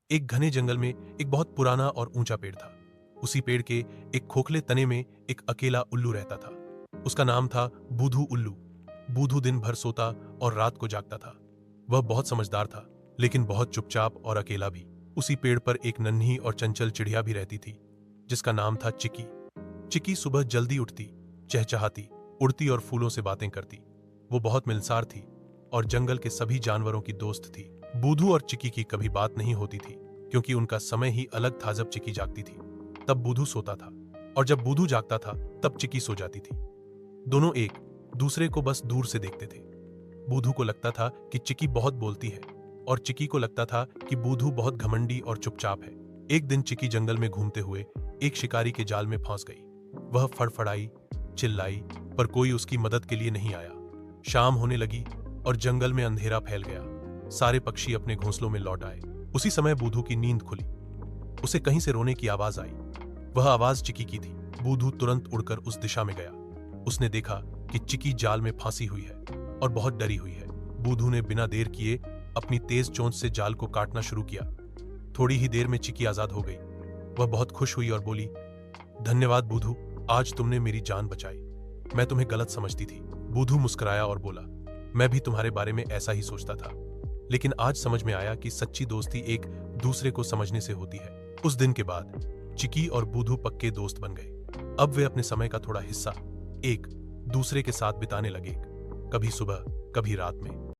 एक घने जंगल में एक बहुत पुराना और ऊंचा पेड़ था। उसी पेड़ के एक खोखले तने में एक अकेला उल्लू रहता था। उसका नाम था बूधू उल्लू। बूधू दिन भर सोता और रात को जागता था। वह बहुत समझदार था, लेकिन बहुत चुपचाप और अकेला भी। उसी पेड़ पर एक नन्ही और चंचल चिड़िया भी रहती थी, जिसका नाम था चिकी। चिकी सुबह जल्दी उठती, चहचहाती, उड़ती और फूलों से बातें करती। वो बहुत मिलनसार थी और जंगल के सभी जानवरों की दोस्त थी। बूधू और चिकी की कभी बात नहीं होती थी, क्योंकि उनका समय ही अलग था। जब चिकी जागती थी तब बूधू सोता था, और जब बूधू जागता था तब चिकी सो जाती थी। दोनों एक दूसरे को बस दूर से देखते थे। बूधू को लगता था कि चिकी बहुत बोलती है, और चिकी को लगता था कि बूधू बहुत घमंडी और चुपचाप है। एक दिन चिकी जंगल में घूमते हुए एक शिकारी के जाल में फंस गई। वह फड़फड़ाई, चिल्लाई, पर कोई उसकी मदद के लिए नहीं आया। शाम होने लगी और जंगल में अंधेरा फैल गया। सारे पक्षी अपने घोंसलों में लौट आए। उसी समय बूधू की नींद खुली। उसे कहीं से रोने की आवाज आई। वह आवाज चिकी की थी। बूधू तुरंत उड़कर उस दिशा में गया। उसने देखा कि चिकी जाल में फांसी हुई है और बहुत डरी हुई है। बूधू ने बिना देर किए अपनी तेज चोंच से जाल को काटना शुरू किया। थोड़ी ही देर में चिकी आजाद हो गई। वह बहुत खुश हुई और बोली, धन्यवाद बूधू, आज तुमने मेरी जान बचाई। मैं तुम्हें गलत समझती थी। बूधू मुस्कुराया और बोला, मैं भी तुम्हारे बारे में ऐसा ही सोचता था, लेकिन आज समझ में आया कि सच्ची दोस्ती एक दूसरे को समझने से होती है। उस दिन के बाद चिकी और बूधू पक्के दोस्त बन गए। अब वे अपने समय का थोड़ा हिस्सा एक दूसरे के साथ बिताने लगे, कभी सुबह, कभी रात में।